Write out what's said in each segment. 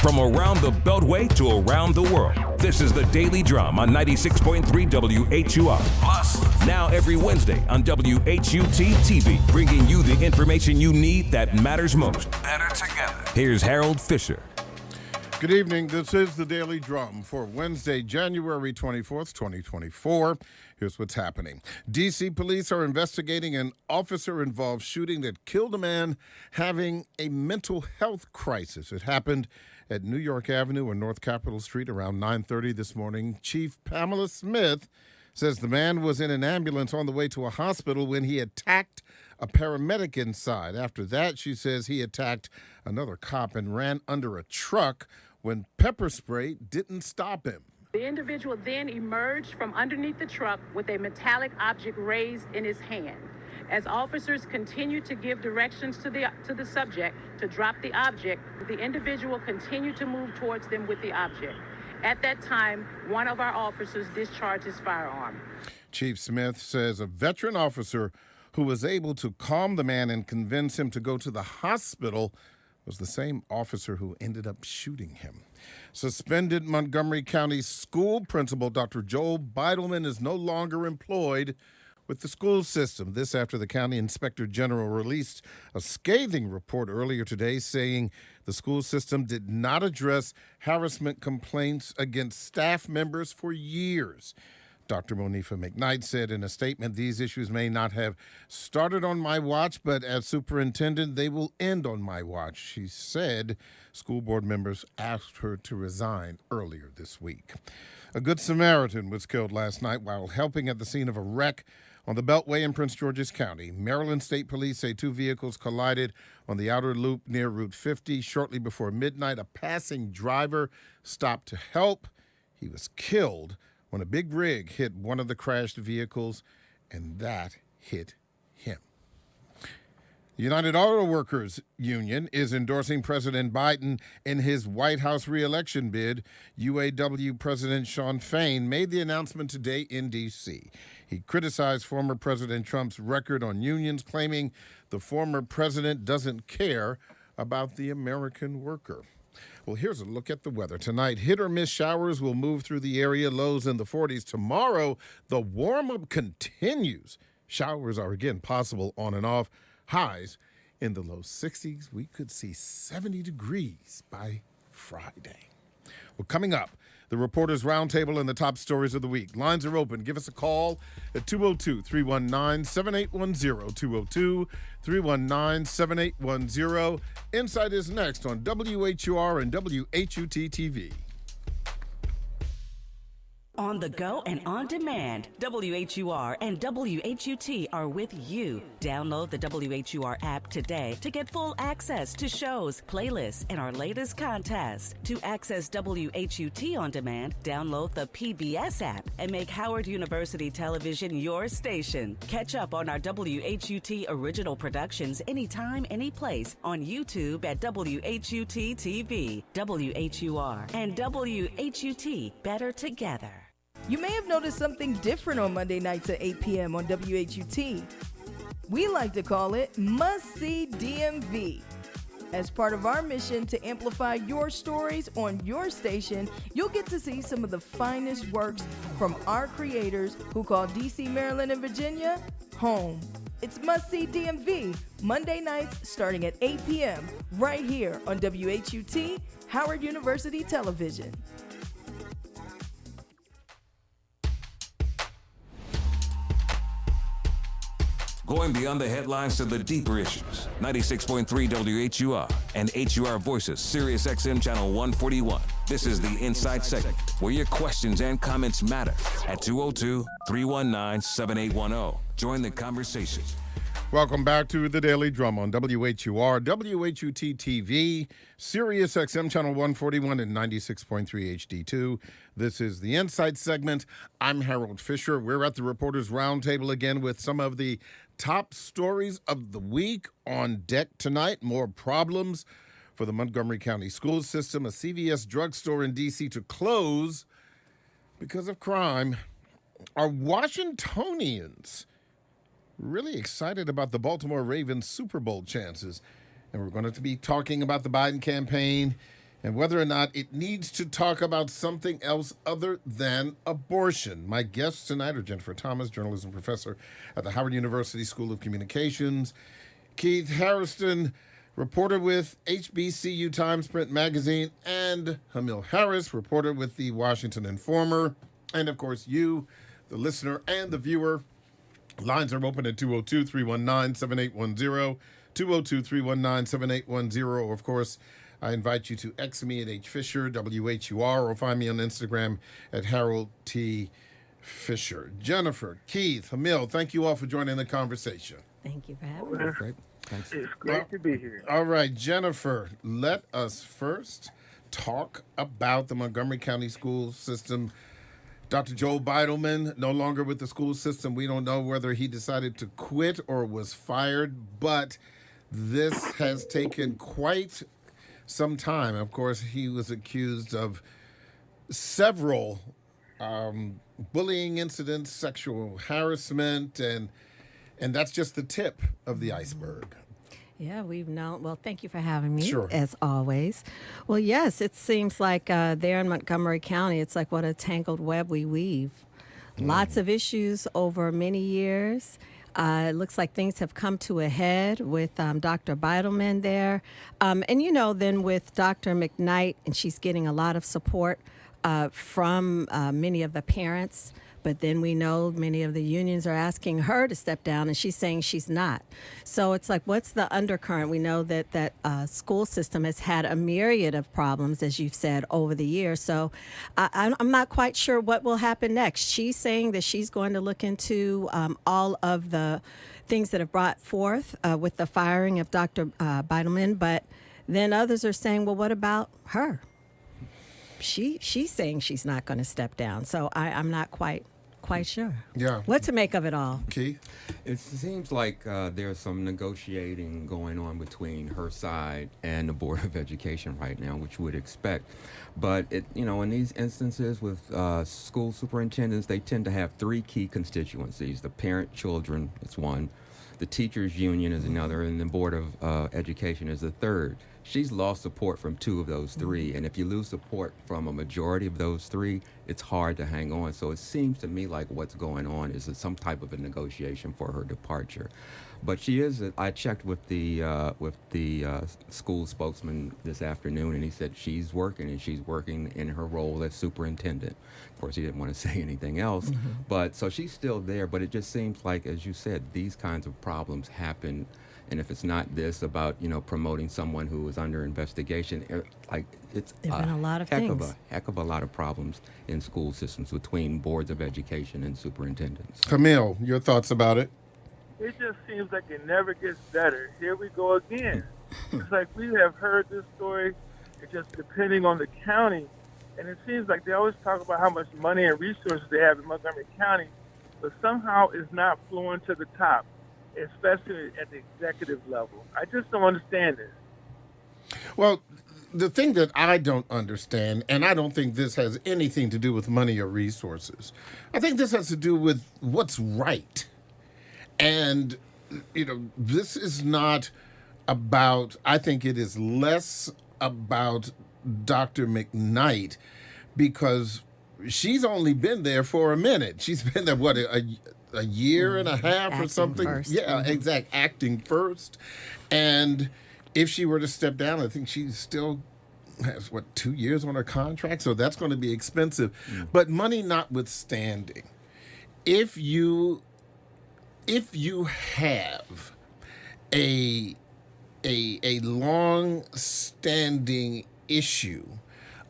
From around the Beltway to around the world, this is the Daily Drum on 96.3 WHUR. Plus, now every Wednesday on WHUT TV, bringing you the information you need that matters most. Better together. Here's Harold Fisher. Good evening. This is the Daily Drum for Wednesday, January 24th, 2024. Here's what's happening. D.C. police are investigating an officer-involved shooting that killed a man having a mental health crisis. It happened at New York Avenue and North Capitol Street around 9:30 this morning. Chief Pamela Smith says the man was in an ambulance on the way to a hospital when he attacked a paramedic inside. After that, she says he attacked another cop and ran under a truck when pepper spray didn't stop him. The individual then emerged from underneath the truck with a metallic object raised in his hand. As officers continued to give directions to the subject to drop the object, the individual continued to move towards them with the object. At that time, one of our officers discharged his firearm. Chief Smith says a veteran officer who was able to calm the man and convince him to go to the hospital was the same officer who ended up shooting him. Suspended Montgomery County School Principal Dr. Joel Beidelman is no longer employed with the school system. This after the County Inspector General released a scathing report earlier today saying the school system did not address harassment complaints against staff members for years. Dr. Monifa McKnight said in a statement, these issues may not have started on my watch, but as superintendent, they will end on my watch. She said school board members asked her to resign earlier this week. A Good Samaritan was killed last night while helping at the scene of a wreck on the Beltway in Prince George's County. Maryland State Police say two vehicles collided on the outer loop near Route 50 shortly before midnight. A passing driver stopped to help. He was killed when a big rig hit one of the crashed vehicles, and that hit him. The United Auto Workers Union is endorsing President Biden in his White House reelection bid. UAW President Shawn Fain made the announcement today in D.C. He criticized former President Trump's record on unions, claiming the former president doesn't care about the American worker. Well, here's a look at the weather. Tonight, hit or miss showers will move through the area, lows in the 40s. Tomorrow, the warm-up continues. Showers are again possible on and off. Highs in the low 60s. We could see 70 degrees by Friday. Well, coming up, the Reporters Roundtable and the top stories of the week. Lines are open. Give us a call at 202-319-7810, 202-319-7810. Insight is next on WHUR and WHUT TV. On the go and on demand, WHUR and WHUT are with you. Download the WHUR app today to get full access to shows, playlists, and our latest contests. To access WHUT on demand, download the PBS app and make Howard University Television your station. Catch up on our WHUT original productions anytime, anyplace on YouTube at WHUT TV. WHUR and WHUT, better together. You may have noticed something different on Monday nights at 8 p.m. on WHUT. We like to call it Must See DMV. As part of our mission to amplify your stories on your station, you'll get to see some of the finest works from our creators who call D.C., Maryland, and Virginia home. It's Must See DMV, Monday nights starting at 8 p.m. right here on WHUT, Howard University Television. Going beyond the headlines to the deeper issues. 96.3 WHUR and HUR Voices, Sirius XM Channel 141. This is the Inside segment, where your questions and comments matter at 202-319-7810. Join the conversation. Welcome back to the Daily Drum on WHUR, WHUT TV, Sirius XM Channel 141 and 96.3 HD2. This is the Insight segment. I'm Harold Fisher. We're at the Reporters Roundtable again with some of the top stories of the week on deck tonight. More problems for the Montgomery County school system. A CVS drugstore in D.C. to close because of crime. Are Washingtonians really excited about the Baltimore Ravens Super Bowl chances? And we're going to be talking about the Biden campaign and whether or not it needs to talk about something else other than abortion. My guests tonight are Jennifer Thomas, journalism professor at the Howard University School of Communications, Keith Harriston, reporter with HBCU Times Print Magazine, and Hamil Harris, reporter with the Washington Informer, and of course you, the listener and the viewer. Lines are open at 202-319-7810, 202-319-7810, or of course, I invite you to X me at HFisher, WHUR, or find me on Instagram at Harold T. Fisher. Jennifer, Keith, Hamil, thank you all for joining the conversation. Thank you for having us. Great. Thanks. It's great to be here. All right, Jennifer, let us first talk about the Montgomery County school system. Dr. Joel Beidelman, no longer with the school system. We don't know whether he decided to quit or was fired, but this has taken quite some time. Of course, he was accused of several bullying incidents, sexual harassment, and that's just the tip of the iceberg. Yeah, we've known. Well, thank you for having me, Sure. as always. Well, yes, it seems like there in Montgomery County, it's like what a tangled web we weave. Lots of issues over many years. It looks like things have come to a head with Dr. Beidelman there. And, then with Dr. McKnight, and she's getting a lot of support from many of the parents. But then we know many of the unions are asking her to step down, and she's saying she's not. So it's like, what's the undercurrent? We know that school system has had a myriad of problems, as you've said, over the years. So I'm not quite sure what will happen next. She's saying that she's going to look into all of the things that have brought forth with the firing of Dr. Beidelman. But then others are saying, well, what about her? She's saying she's not going to step down. So I'm not quite sure. Yeah. What to make of it all. Keith? It seems like there's some negotiating going on between her side and the Board of Education right now, which you would expect. But, in these instances with school superintendents, they tend to have three key constituencies. The parent, children is one, the teachers union is another, and the Board of Education is the third. She's lost support from two of those three, and if you lose support from a majority of those three, it's hard to hang on. So it seems to me like what's going on is some type of a negotiation for her departure. But she is. I checked with the school spokesman this afternoon, and he said she's working, and she's working in her role as superintendent. Of course, he didn't want to say anything else. But so she's still there. But it just seems like, as you said, these kinds of problems happen. And if it's not this about, promoting someone who is under investigation, it's There've been a lot of heck of a lot of problems in school systems between boards of education and superintendents. Hamil, your thoughts about it? It just seems like it never gets better. Here we go again. It's like we have heard this story, it's just depending on the county, and it seems like they always talk about how much money and resources they have in Montgomery County, but somehow it's not flowing to the top, especially at the executive level. I just don't understand this. Well, the thing that I don't understand, and I don't think this has anything to do with money or resources, I think this has to do with what's right. And, this is not about, I think it is less about Dr. McKnight, because she's only been there for a minute. She's been there, a year and a half or something? First. Yeah, exact. Acting first. And if she were to step down, I think she still has, 2 years on her contract? So that's going to be expensive. But money notwithstanding, if you have a long-standing issue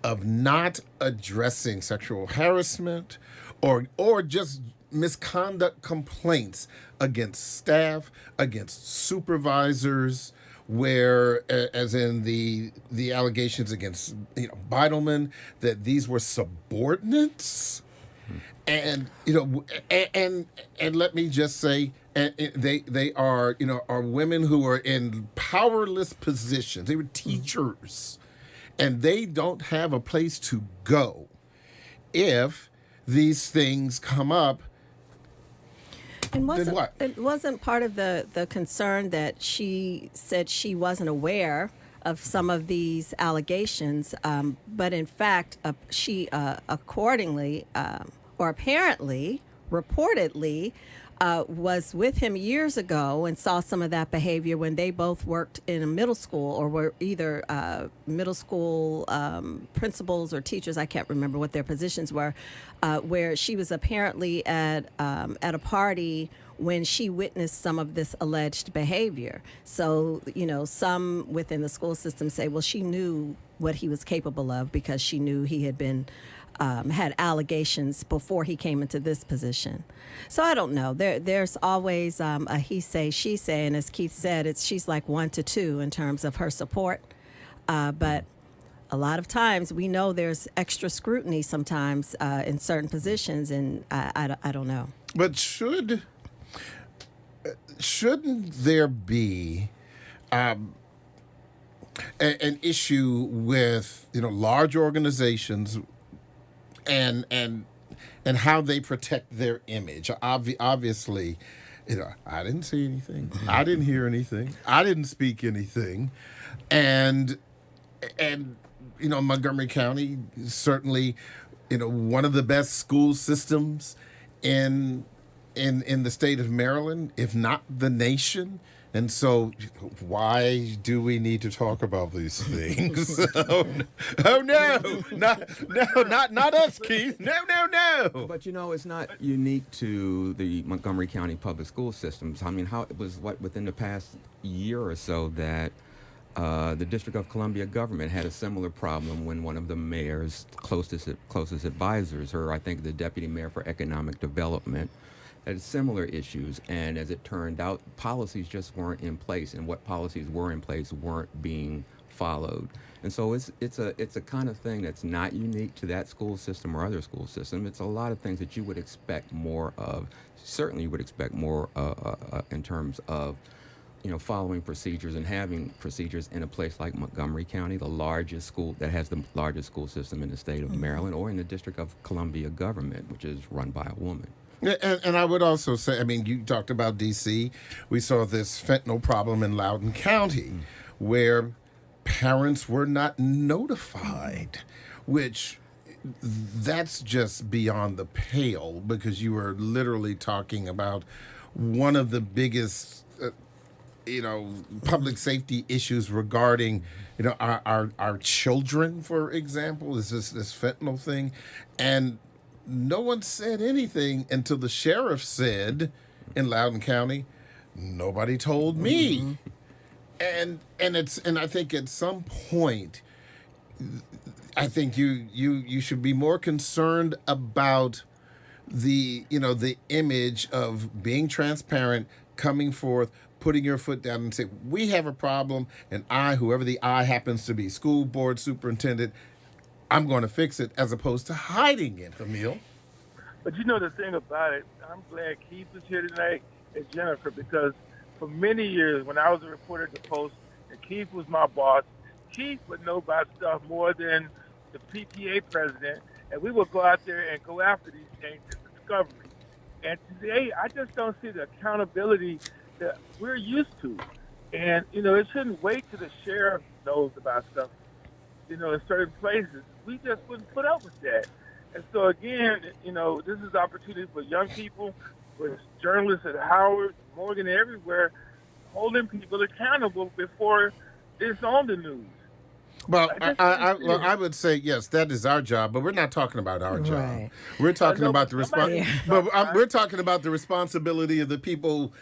of not addressing sexual harassment or just misconduct complaints against staff, against supervisors, where, as in the allegations against Beidelman, that these were subordinates, and and let me just say, they are women who are in powerless positions. They were teachers, and they don't have a place to go if these things come up. And Then what? it wasn't part of the concern that she said she wasn't aware of some of these allegations. But in fact, she accordingly, or apparently, reportedly, was with him years ago and saw some of that behavior when they both worked in a middle school, or were either middle school principals or teachers. I can't remember what their positions were, where she was apparently at a party when she witnessed some of this alleged behavior. So, some within the school system say, well, she knew what he was capable of because she knew he had been had allegations before he came into this position. So I don't know. There's always a he say, she say, and as Keith said, she's like 1 to 2 in terms of her support. But a lot of times we know there's extra scrutiny sometimes in certain positions, and I don't know. But shouldn't there be an issue with large organizations and how they protect their image? Obviously, I didn't see anything, I didn't hear anything, I didn't speak anything, and Montgomery County certainly one of the best school systems in the state of Maryland, if not the nation. And so why do we need to talk about these things? Oh no, not us, Keith. No. But it's not unique to the Montgomery County public school systems. I mean, it was within the past year or so that the District of Columbia government had a similar problem when one of the mayor's closest advisors, I think the deputy mayor for economic development, had similar issues, and as it turned out, policies just weren't in place, and what policies were in place weren't being followed. And so it's a kind of thing that's not unique to that school system or other school system. It's a lot of things that you would expect more of. Certainly, you would expect more in terms of following procedures and having procedures in a place like Montgomery County, the largest school that has the largest school system in the state of Maryland, or in the District of Columbia government, which is run by a woman. And I would also say, you talked about D.C. We saw this fentanyl problem in Loudoun County where parents were not notified, which that's just beyond the pale, because you are literally talking about one of the biggest, public safety issues regarding, our children, for example, is this fentanyl thing. And no one said anything until the sheriff said in Loudoun County, nobody told me. And I think at some point, I think you should be more concerned about the image of being transparent, coming forth, putting your foot down and say, we have a problem, and whoever the I happens to be, school board superintendent, I'm going to fix it, as opposed to hiding it, Hamil. But the thing about it, I'm glad Keith is here tonight and Jennifer, because for many years when I was a reporter at the Post and Keith was my boss, Keith would know about stuff more than the PTA president, and we would go out there and go after these things in discovery. And today, I just don't see the accountability that we're used to. And, it shouldn't wait till the sheriff knows about stuff, in certain places. We just wouldn't put up with that. And so, again, this is opportunity for young people, for journalists at Howard, Morgan, everywhere, holding people accountable before it's on the news. Well, I would say, yes, that is our job, but we're not talking about our job. Right. We're talking about the we're talking about the responsibility of the people,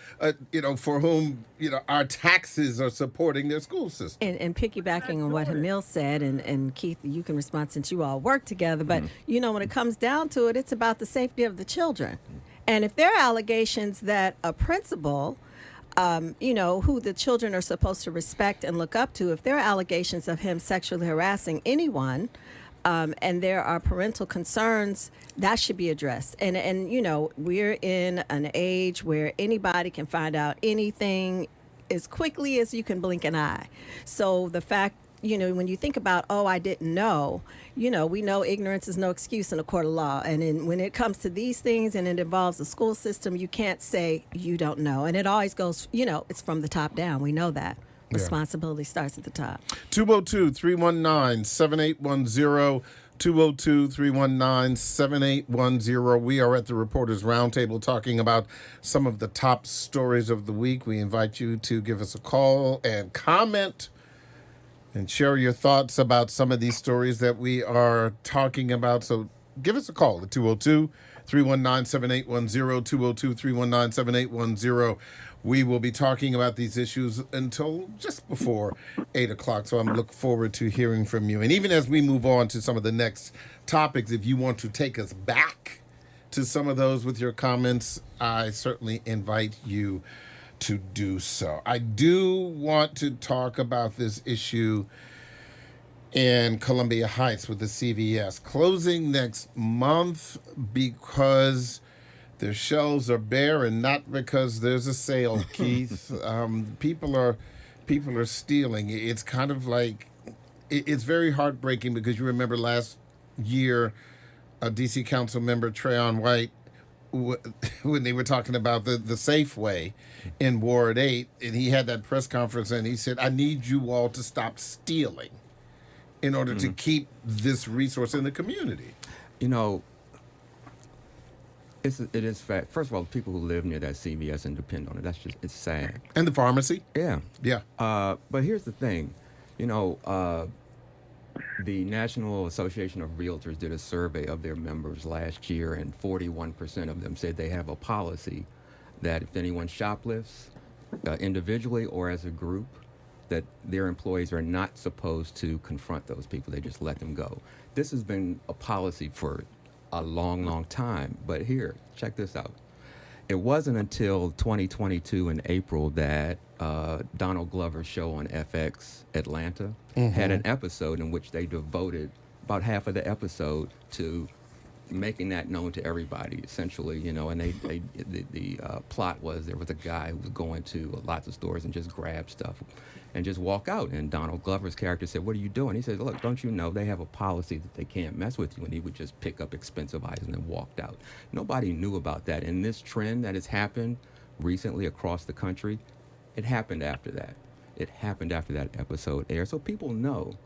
for whom our taxes are supporting their school system. And piggybacking on what Hamil said, and Keith, you can respond since you all work together. But when it comes down to it, it's about the safety of the children. And if there are allegations that a principal, who the children are supposed to respect and look up to, if there are allegations of him sexually harassing anyone, and there are parental concerns, that should be addressed. And we're in an age where anybody can find out anything as quickly as you can blink an eye. So the fact, when you think about, I didn't know, we know ignorance is no excuse in a court of law. And when it comes to these things and it involves the school system, you can't say you don't know. And it always goes, it's from the top down. We know that. Responsibility starts at the top. 202-319-7810. 202-319-7810. We are at the Reporters Roundtable talking about some of the top stories of the week. We invite you to give us a call and comment and share your thoughts about some of these stories that we are talking about. So give us a call at 202-319-7810, 202-319-7810. We will be talking about these issues until just before 8 o'clock, so I'm looking forward to hearing from you. And even as we move on to some of the next topics, if you want to take us back to some of those with your comments, I certainly invite you to do so. I do want to talk about this issue in Columbia Heights with the CVS closing next month because their shelves are bare, and not because there's a sale, Keith. People are stealing. It's kind of like, it's very heartbreaking because you remember last year, D.C. Council member Trayon White, when they were talking about the Safeway in Ward 8, and he had that press conference and he said, I need you all to stop stealing in order to keep this resource in the community. You know, it is fact. First of all, people who live near that CVS and depend on it, it's sad. And the pharmacy? Yeah. Yeah. But here's the thing. You know, the National Association of Realtors did a survey of their members last year, and 41% of them said they have a policy that if anyone shoplifts individually or as a group, that their employees are not supposed to confront those people. They just let them go. This has been a policy for a long, long time. But here, check this out. It wasn't until 2022 in April that Donald Glover's show on FX Atlanta had an episode in which they devoted about half of the episode to making that known to everybody, essentially, you know, and the plot was there was a guy who was going to lots of stores and just grab stuff and just walk out. And Donald Glover's character said, what are you doing? He said, look, don't you know they have a policy that they can't mess with you? And he would just pick up expensive items and walked out. Nobody knew about that. And this trend that has happened recently across the country, it happened after that. It happened after that episode aired. So people know.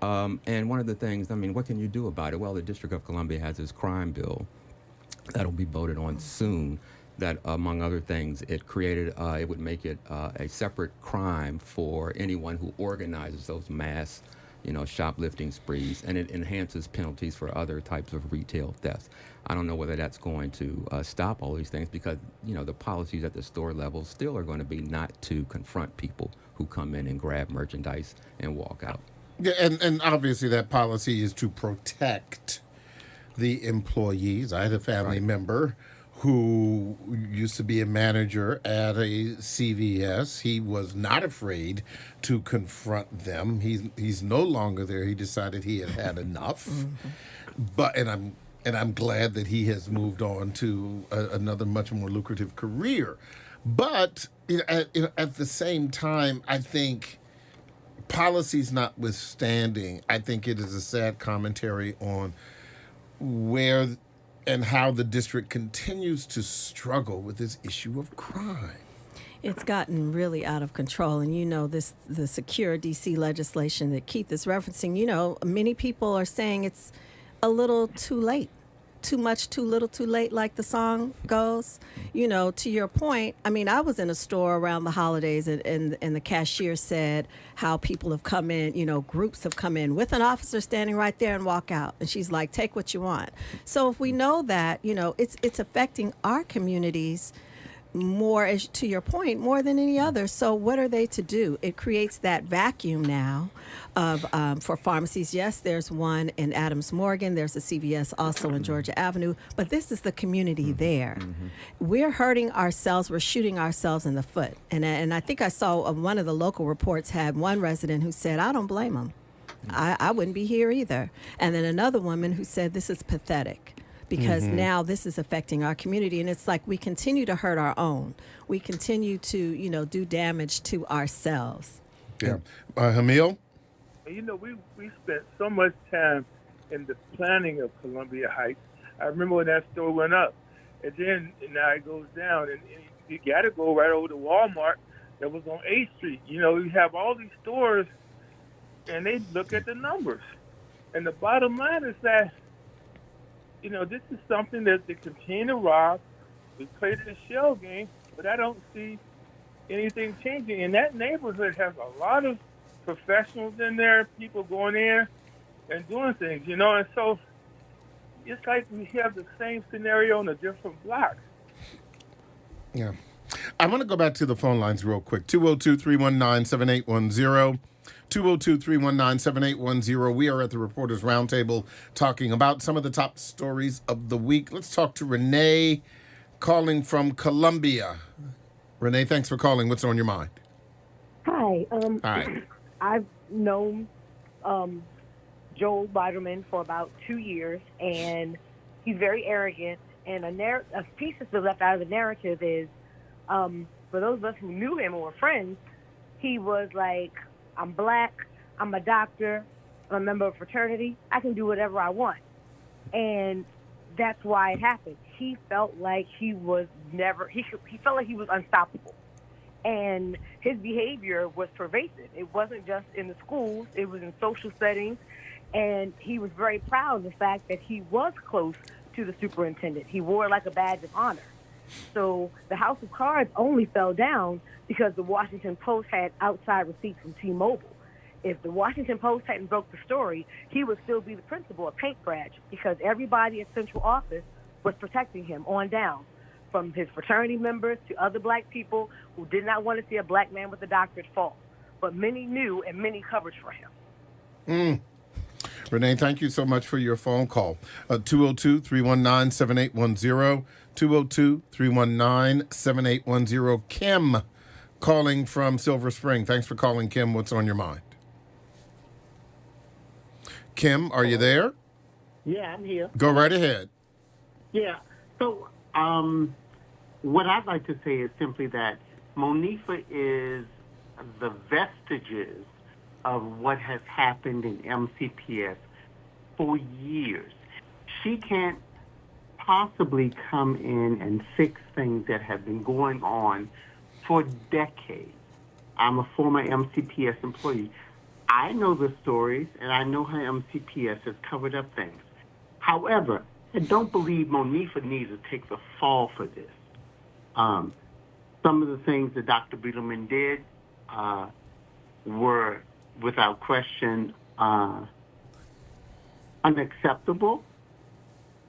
And one of the things, I mean, what can you do about it? Well, the District of Columbia has this crime bill that'll be voted on soon that, among other things, it would make it a separate crime for anyone who organizes those mass, you know, shoplifting sprees, and it enhances penalties for other types of retail thefts. I don't know whether that's going to stop all these things because, you know, the policies at the store level still are going to be not to confront people who come in and grab merchandise and walk out. Yeah, and obviously that policy is to protect the employees. I had a family member who used to be a manager at a CVS. He was not afraid to confront them. He's no longer there. He decided he had enough. But and I'm glad that he has moved on to another much more lucrative career. But at the same time, I think, policies notwithstanding, I think it is a sad commentary on where and how the district continues to struggle with this issue of crime. It's gotten really out of control. And, you know, the Secure DC legislation that Keith is referencing, you know, many people are saying it's a little too late. Too much, too little, too late, like the song goes. You know, to your point, I mean, I was in a store around the holidays and the cashier said how people have come in, you know, groups have come in with an officer standing right there and walk out. And she's like, take what you want. So if we know that, you know, it's affecting our communities more, as to your point, more than any other. So what are they to do? It creates that vacuum now of for pharmacies. Yes, there's one in Adams Morgan. There's a CVS also in Georgia Avenue. But this is the community there. We're hurting ourselves. We're shooting ourselves in the foot. And I think I saw one of the local reports had one resident who said, I don't blame them. I wouldn't be here either. And then another woman who said, this is pathetic. Because now this is affecting our community. And it's like we continue to hurt our own. We continue to, you know, do damage to ourselves. Yeah. Hamil? You know, we spent so much time in the planning of Columbia Heights. I remember when that store went up. And then now it goes down. And you got to go right over to Walmart that was on 8th Street. You know, you have all these stores, and they look at the numbers. And the bottom line is that, you know, this is something that they continue to rob. We play this shell game, but I don't see anything changing. And that neighborhood has a lot of professionals in there, people going in and doing things, you know. And so it's like we have the same scenario on a different block. Yeah. I want to go back to the phone lines real quick. 202-319-7810. 202-319-7810. We are at the Reporters Roundtable talking about some of the top stories of the week. Let's talk to Renee calling from Columbia. Renee, thanks for calling. What's on your mind? Hi. Hi. I've known Joel Biderman for about 2 years, and he's very arrogant. And a piece that's been left out of the narrative is, for those of us who knew him or were friends, he was like, I'm black, I'm a doctor, I'm a member of a fraternity, I can do whatever I want. And that's why it happened. He felt like he felt like he was unstoppable. And his behavior was pervasive. It wasn't just in the schools, it was in social settings. And he was very proud of the fact that he was close to the superintendent. He wore it like a badge of honor. So the House of Cards only fell down because the Washington Post had outside receipts from T-Mobile. If the Washington Post hadn't broke the story, he would still be the principal of Paint Scratch because everybody at Central Office was protecting him on down, from his fraternity members to other black people who did not want to see a black man with a doctorate fall. But many knew and many covered for him. Renee, thank you so much for your phone call. 202-319-7810. 202-319-7810. Kim calling from Silver Spring. Thanks for calling, Kim. What's on your mind? Kim, are you there? Yeah, I'm here. Go right ahead. Yeah. So what I'd like to say is simply that Monifa is the vestiges of what has happened in MCPS for years. She can't possibly come in and fix things that have been going on for decades. I'm a former MCPS employee. I know the stories, and I know how MCPS has covered up things. However, I don't believe Monifa needs to take the fall for this. Some of the things that Dr. Biederman did were, without question, unacceptable.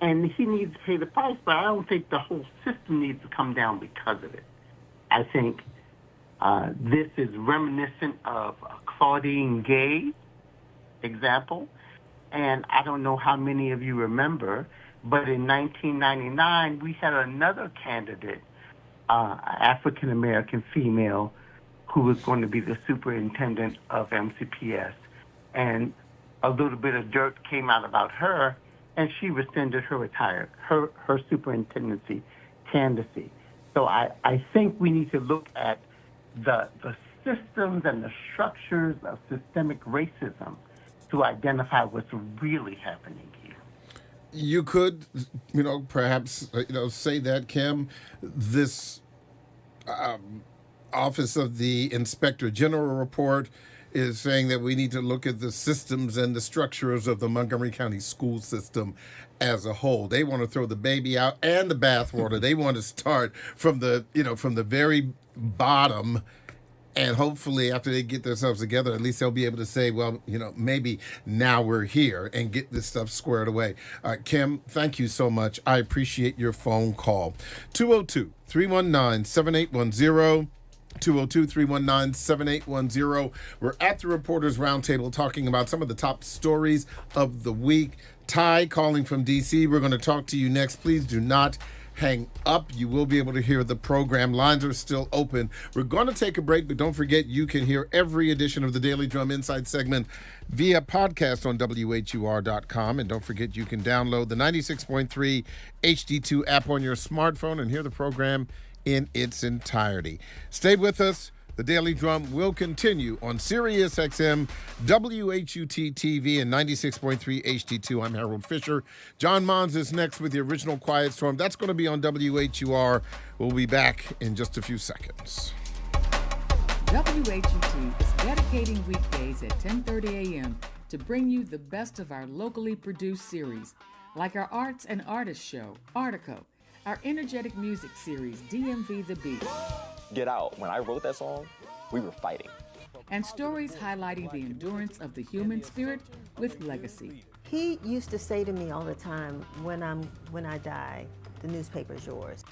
And he needs to pay the price, but I don't think the whole system needs to come down because of it. I think this is reminiscent of a Claudine Gay example. And I don't know how many of you remember, but in 1999, we had another candidate, African-American female, who was going to be the superintendent of MCPS. And a little bit of dirt came out about her, and she rescinded her superintendency candidacy. So I think we need to look at the systems and the structures of systemic racism to identify what's really happening here. You could, perhaps, say that, Kim, this Office of the Inspector General report is saying that we need to look at the systems and the structures of the Montgomery County school system as a whole. They want to throw the baby out and the bathwater. They want to start from the very bottom. And hopefully after they get themselves together, at least they'll be able to say, well, maybe now we're here and get this stuff squared away. Kim, thank you so much. I appreciate your phone call. 202-319-7810. 202-319-7810. We're at the Reporters Roundtable talking about some of the top stories of the week. Ty calling from D.C. We're going to talk to you next. Please do not hang up. You will be able to hear the program. Lines are still open. We're going to take a break, but don't forget you can hear every edition of the Daily Drum Inside segment via podcast on WHUR.com. And don't forget you can download the 96.3 HD2 app on your smartphone and hear the program in its entirety. Stay with us. The Daily Drum will continue on Sirius XM, WHUT TV, and 96.3 HD2. I'm Harold Fisher. John Mons is next with the original Quiet Storm. That's going to be on WHUR. We'll be back in just a few seconds. WHUT is dedicating weekdays at 10:30 a.m. to bring you the best of our locally produced series, like our Arts and Artists show, Artico, our energetic music series, DMV The Beat. Get Out. When I wrote that song, we were fighting. And stories highlighting the endurance of the human spirit with legacy. He used to say to me all the time, when I die, the newspaper's yours.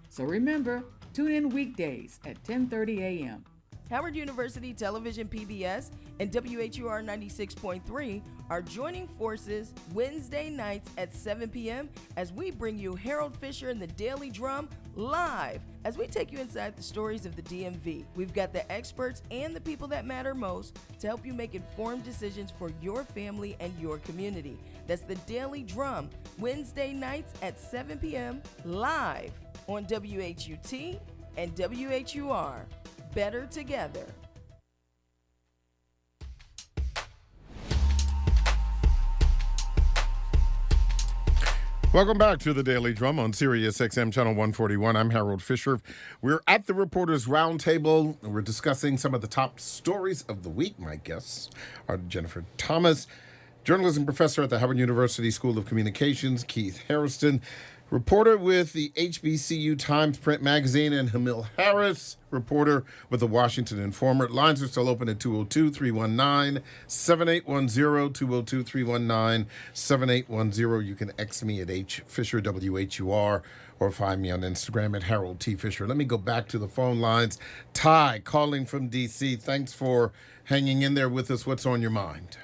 So remember, tune in weekdays at 10:30 a.m. Howard University Television PBS and WHUR 96.3 are joining forces Wednesday nights at 7 p.m. as we bring you Harold Fisher and the Daily Drum live as we take you inside the stories of the DMV. We've got the experts and the people that matter most to help you make informed decisions for your family and your community. That's the Daily Drum, Wednesday nights at 7 p.m. live on WHUT and WHUR. Better together. Welcome back to the Daily Drum on Sirius XM Channel 141. I'm Harold Fisher. We're at the Reporters Roundtable. We're discussing some of the top stories of the week. My guests are Jennifer Thomas, journalism professor at the Howard University School of Communications, Keith Harriston, reporter with the HBCU Times print magazine, and Hamil Harris, reporter with the Washington Informer. Lines are still open at 202-319-7810, 202-319-7810. You can X me at HFisherWHUR or find me on Instagram at Harold T. Fisher. Let me go back to the phone lines. Ty, calling from D.C. Thanks for hanging in there with us. What's on your mind?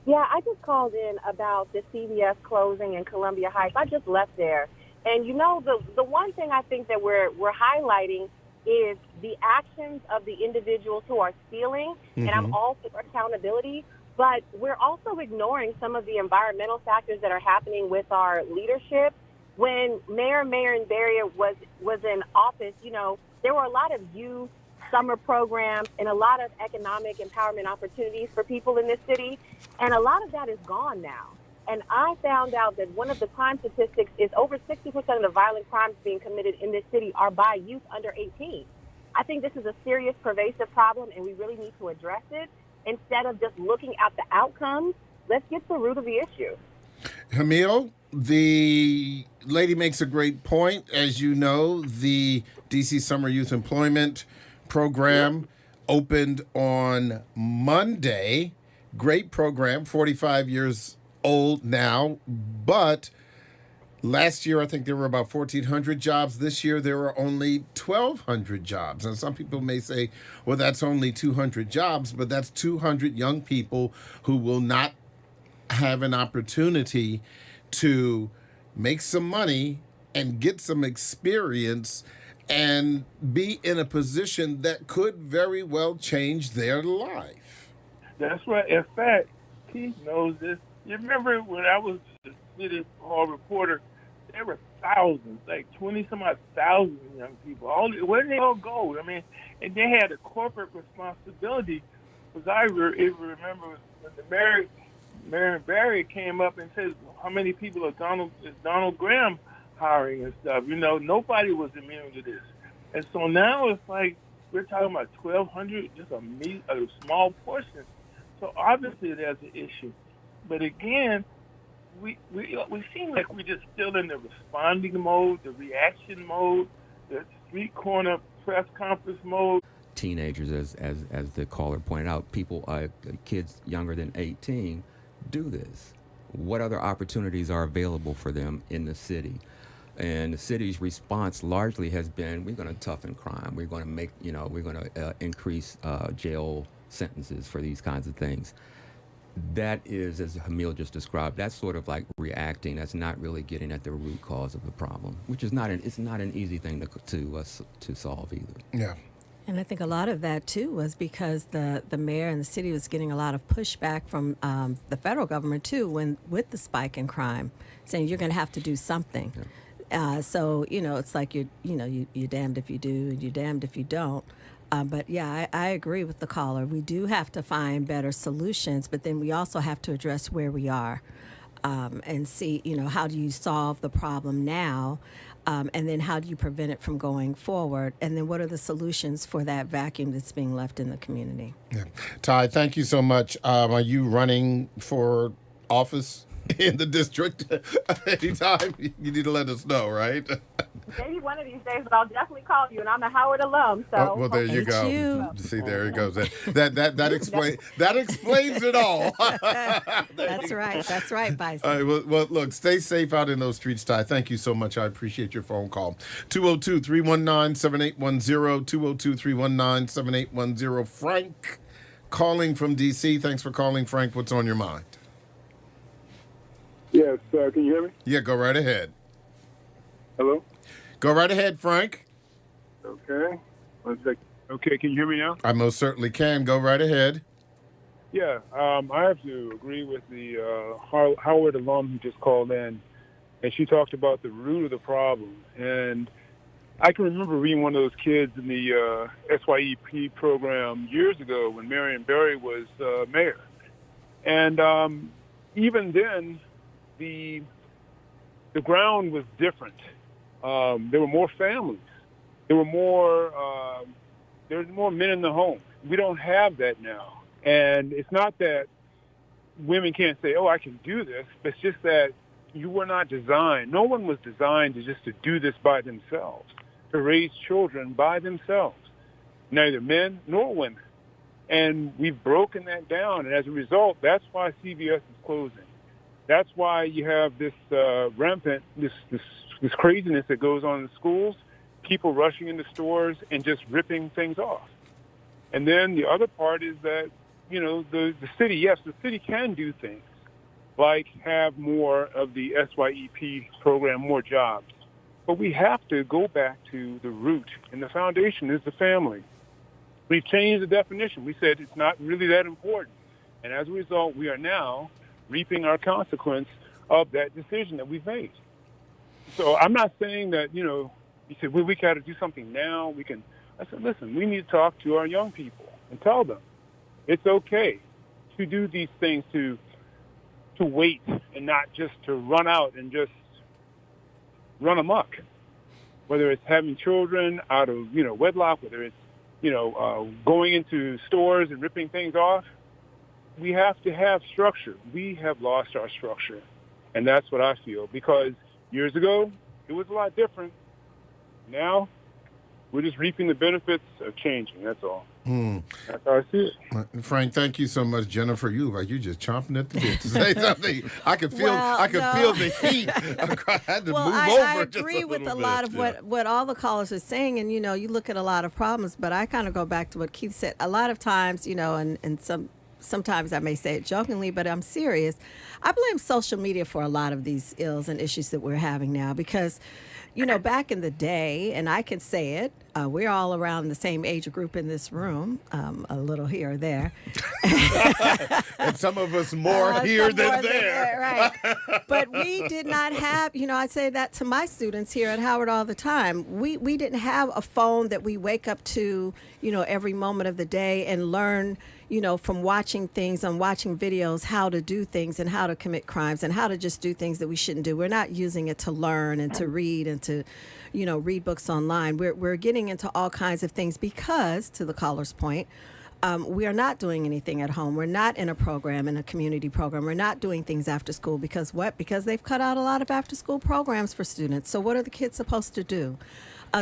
Yeah, I just called in about the CVS closing in Columbia Heights. I just left there. And, you know, the one thing I think that we're highlighting is the actions of the individuals who are stealing, and I'm all for accountability, but we're also ignoring some of the environmental factors that are happening with our leadership. When Mayor Barry was in office, you know, there were a lot of youth summer programs and a lot of economic empowerment opportunities for people in this city. And a lot of that is gone now. And I found out that one of the crime statistics is over 60% of the violent crimes being committed in this city are by youth under 18. I think this is a serious, pervasive problem, and we really need to address it. Instead of just looking at the outcomes, let's get to the root of the issue. Hamil, the lady makes a great point. As you know, the D.C. Summer Youth Employment Program opened on Monday. Great program, 45 years old now, but last year I think there were about 1,400 jobs. This year there are only 1,200 jobs. And some people may say, well, that's only 200 jobs, but that's 200 young people who will not have an opportunity to make some money and get some experience and be in a position that could very well change their life. That's right. In fact, Keith knows this. You remember when I was the city hall reporter, there were thousands, like 20-some-odd thousand young people. Where did they all go? I mean, and they had a corporate responsibility. Because I remember when the Mayor Barry came up and said, how many people is Donald Graham hiring and stuff? You know, nobody was immune to this. And so now it's like we're talking about 1,200, just a small portion. So obviously there's an issue. But again, we seem like we're just still in the responding mode, the reaction mode, the street corner press conference mode. Teenagers, as the caller pointed out, kids younger than 18 do this. What other opportunities are available for them in the city? And the city's response largely has been, we're going to toughen crime. We're going to make, we're going to increase jail sentences for these kinds of things. That is, as Hamil just described, that's sort of like reacting. That's not really getting at the root cause of the problem, which is it's not an easy thing to solve either. Yeah. And I think a lot of that, too, was because the mayor and the city was getting a lot of pushback from the federal government, too, with the spike in crime, saying you're going to have to do something. Yeah. So, it's like you're damned if you do and you're damned if you don't. But, yeah, I agree with the caller. We do have to find better solutions, but then we also have to address where we are. and see, how do you solve the problem now? And then how do you prevent it from going forward? And then what are the solutions for that vacuum that's being left in the community? Yeah. Ty, thank you so much. Are you running for office in the district anytime? You need to let us know, right? Maybe one of these days, but I'll definitely call you. And I'm a Howard alum, so. Well, there you go. See, there it goes. That explains it all. That's right, Bison. All right, well, look, stay safe out in those streets, Ty. Thank you so much. I appreciate your phone call. 202-319-7810, 202-319-7810. Frank calling from D.C. Thanks for calling, Frank. What's on your mind? Yes, can you hear me? Yeah, go right ahead. Hello? Go right ahead, Frank. Okay. 1 second. Okay, can you hear me now? I most certainly can. Go right ahead. Yeah, I have to agree with the Howard alum who just called in, and she talked about the root of the problem. And I can remember being one of those kids in the SYEP program years ago when Marion Barry was mayor. And even then, the ground was different. There were more families. There were more men in the home. We don't have that now. And it's not that women can't say, oh, I can do this. It's just that you were not designed. No one was designed to do this by themselves, to raise children by themselves, neither men nor women. And we've broken that down. And as a result, that's why CVS is closing. That's why you have this rampant, this craziness that goes on in schools, people rushing into stores and just ripping things off. And then the other part is that, the city, yes, the city can do things like have more of the SYEP program, more jobs. But we have to go back to the root, and the foundation is the family. We've changed the definition. We said it's not really that important. And as a result, we are now reaping our consequence of that decision that we've made. So I'm not saying that, you said, well, we got to do something now. I said, listen, we need to talk to our young people and tell them it's okay to do these things, to wait and not just to run out and just run amok. Whether it's having children out of, wedlock, whether it's, going into stores and ripping things off, we have to have structure. We have lost our structure. And that's what I feel. Because years ago, it was a lot different. Now, we're just reaping the benefits of changing. That's all. That's how I see it. Frank, thank you so much. Jennifer, you just chomping at the bit to say something. I could feel the heat. I had to move over. I agree with a lot of what all the callers are saying, and you look at a lot of problems. But I kind of go back to what Keith said. A lot of times, and sometimes I may say it jokingly, but I'm serious. I blame social media for a lot of these ills and issues that we're having now because, back in the day, and I can say it, we're all around the same age group in this room, a little here or there. And some of us more here than there. Right. But we did not have, I say that to my students here at Howard all the time. We didn't have a phone that we wake up to, every moment of the day and learn, from watching things and watching videos, how to do things and how to commit crimes and how to just do things that we shouldn't do. We're not using it to learn and to read and to, read books online. We're getting into all kinds of things because, to the caller's point, we are not doing anything at home. We're not in a community program. We're not doing things after school because what? Because they've cut out a lot of after school programs for students. So what are the kids supposed to do?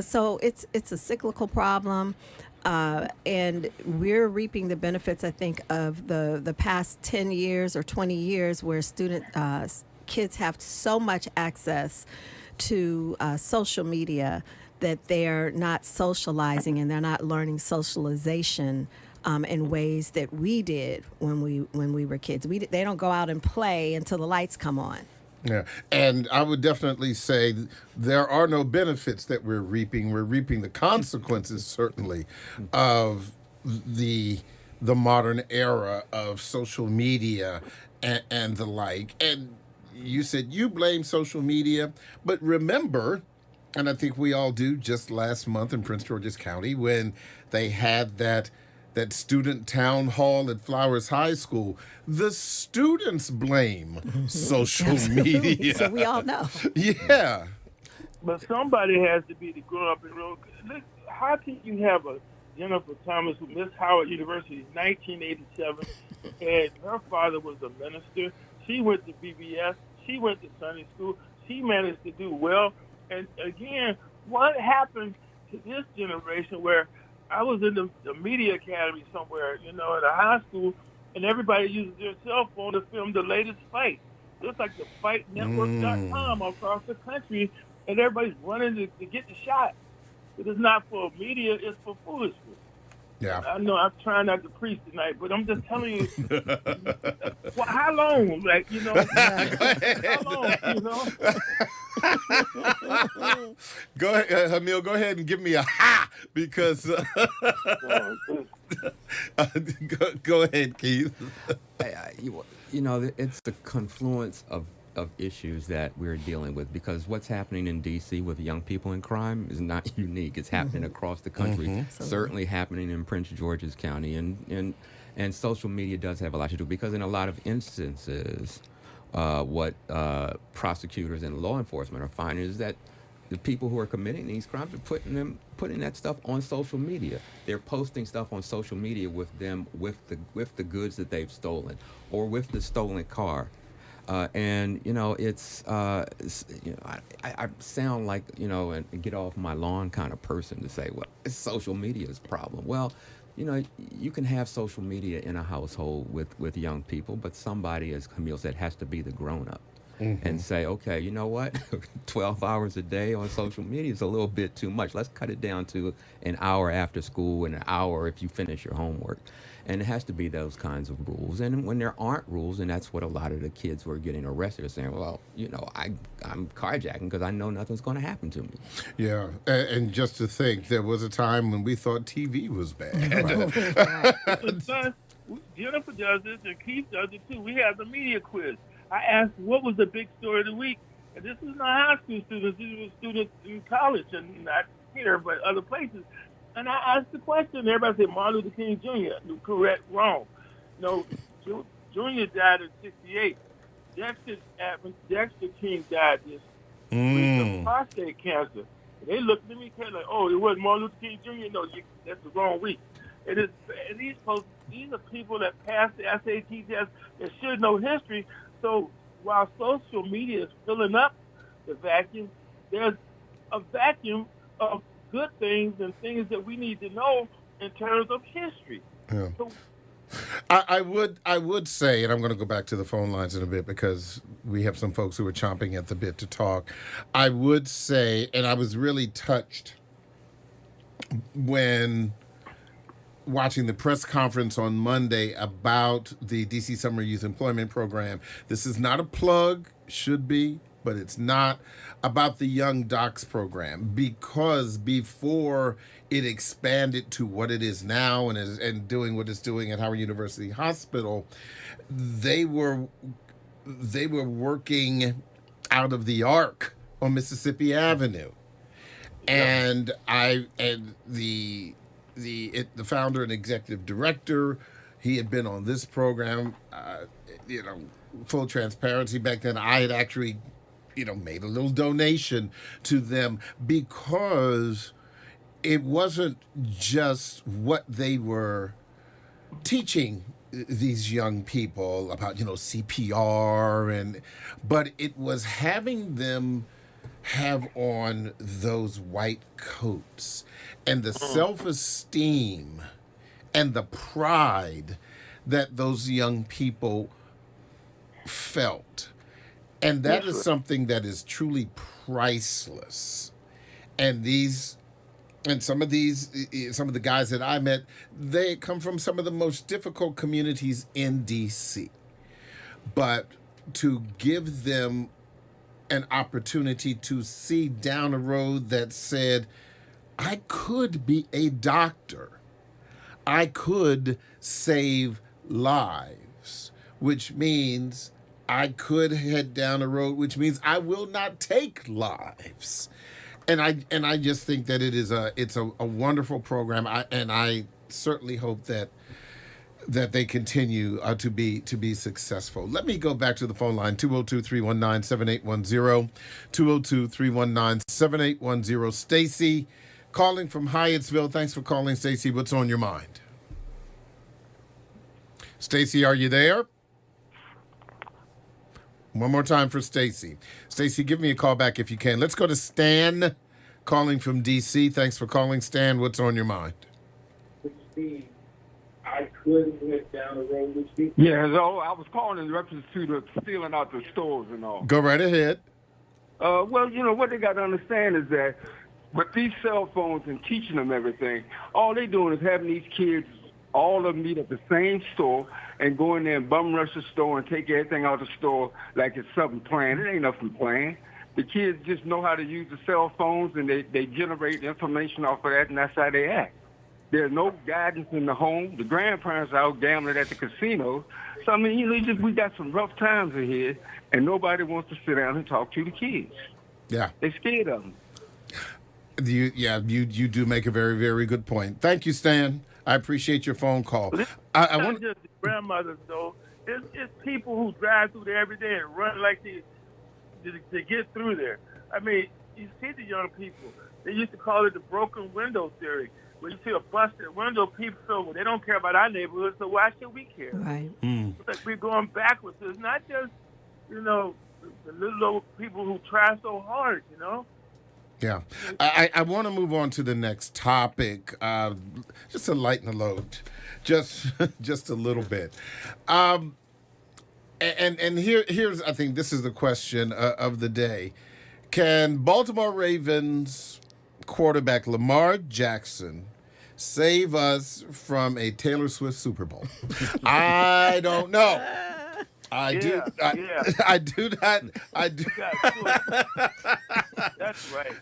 So it's a cyclical problem. And we're reaping the benefits, I think, of the past 10 years or 20 years where kids have so much access to social media that they're not socializing and they're not learning socialization in ways that we did when we were kids. They don't go out and play until the lights come on. Yeah, and I would definitely say there are no benefits that we're reaping. We're reaping the consequences, certainly, of the modern era of social media and the like. And you said you blame social media, but remember, and I think we all do, just last month in Prince George's County when they had that that student town hall at Flowers High School, the students blame social media. So we all know. Yeah. But somebody has to be the grown-up and real. How can you have a Jennifer Thomas who missed Howard University in 1987, and her father was a minister. She went to BBS. She went to Sunday school. She managed to do well. And again, what happened to this generation where I was in the media academy somewhere, at a high school, and everybody uses their cell phone to film the latest fight. It's like the fightnetwork.com across the country, and everybody's running to get the shot. It is not for media, it's for foolishness. Yeah. I know I'm trying not to preach tonight, but I'm just telling you, well, how long? How long, Go ahead, Hamil, go ahead and give me a ha, because go ahead, Keith. It's the confluence of issues that we're dealing with, because what's happening in D.C. with young people in crime is not unique. It's happening across the country, certainly happening in Prince George's County, and social media does have a lot to do, because in a lot of instances, what prosecutors and law enforcement are finding is that the people who are committing these crimes are putting that stuff on social media. They're posting stuff on social media with the goods that they've stolen, or with the stolen car. I sound like, and get off my lawn kind of person to say, well, it's social media's problem. Well, you can have social media in a household with young people, but somebody, as Hamil said, has to be the grown-up and say, okay, you know what, 12 hours a day on social media is a little bit too much. Let's cut it down to an hour after school and an hour if you finish your homework. And it has to be those kinds of rules. And when there aren't rules, and that's what a lot of the kids who are getting arrested are saying, well, I'm carjacking because I know nothing's going to happen to me. Yeah, and just to think, there was a time when we thought TV was bad. Jennifer does this, and Keith does it too. We have the media quiz. I asked, what was the big story of the week? And this is not high school students. These were students in college, and not here, but other places. And I asked the question, everybody said Martin Luther King Jr. Correct, wrong. No, Jr. died in 68. Dexter King died with prostate cancer. And they looked at me kind of like, oh, it wasn't Martin Luther King Jr.? No, that's the wrong week. And these are people that passed the SAT test that should know history. So while social media is filling up the vacuum, there's a vacuum of good things and things that we need to know in terms of history. Yeah. So, I would say, and I'm going to go back to the phone lines in a bit because we have some folks who are chomping at the bit to talk. I would say, and I was really touched when watching the press conference on Monday about the DC Summer Youth Employment Program. This is not a plug, should be, but it's not, about the Young Docs program, because before it expanded to what it is now and doing what it's doing at Howard University Hospital, they were working out of the Ark on Mississippi Avenue, and the founder and executive director, he had been on this program. Full transparency, back then I had actually made a little donation to them, because it wasn't just what they were teaching these young people about, CPR, but it was having them have on those white coats and the self-esteem and the pride that those young people felt. And that is something that is truly priceless. And some of the guys that I met, they come from some of the most difficult communities in DC. But to give them an opportunity to see down a road that said, I could be a doctor. I could save lives, which means I could head down a road, which means I will not take lives. And I just think that it's a wonderful program. I certainly hope that they continue to be successful. Let me go back to the phone line, 202-319-7810, 202-319-7810. Stacy, calling from Hyattsville. Thanks for calling, Stacy. What's on your mind? Stacy, are you there? One more time for Stacy. Stacy, give me a call back if you can. Let's go to Stan, calling from D.C. Thanks for calling, Stan. What's on your mind? I couldn't get down the road with you. Yeah, so I was calling in reference to the stealing out the stores and all. Go right ahead. Well, what they got to understand is that with these cell phones and teaching them everything, all they doing is having these kids all of them meet at the same store and go in there and bum rush the store and take everything out of the store like it's something planned. It ain't nothing planned. The kids just know how to use the cell phones, and they generate information off of that, and that's how they act. There's no guidance in the home. The grandparents are out gambling at the casino. So, I mean, we got some rough times in here, and nobody wants to sit down and talk to the kids. Yeah. They're scared of them. You do make a very, very good point. Thank you, Stan. I appreciate your phone call. I want just the grandmothers, though. It's people who drive through there every day and run like to get through there. I mean, you see the young people. They used to call it the broken window theory. When you see a busted window, people feel, well, they don't care about our neighborhood, so why should we care? Right. It's like we're going backwards. So it's not just, the little old people who try so hard, Yeah. I want to move on to the next topic, just to lighten the load, just a little bit. And here's, I think this is the question of the day. Can Baltimore Ravens quarterback Lamar Jackson save us from a Taylor Swift Super Bowl? I don't know. I do not. That's right.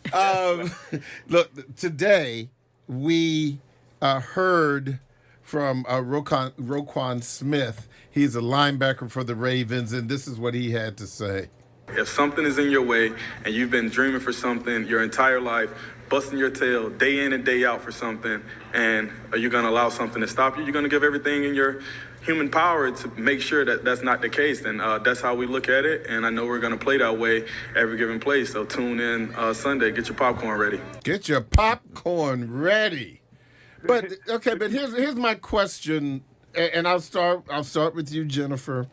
Look, today we heard from Roquan Smith. He's a linebacker for the Ravens, and this is what he had to say. If something is in your way and you've been dreaming for something your entire life, busting your tail day in and day out for something, and are you going to allow something to stop you? You're going to give everything in your human power to make sure that that's not the case. And that's how we look at it. And I know we're going to play that way every given play. So tune in Sunday. Get your popcorn ready. Get your popcorn ready. But okay, but here's my question, and I'll start with you, Jennifer.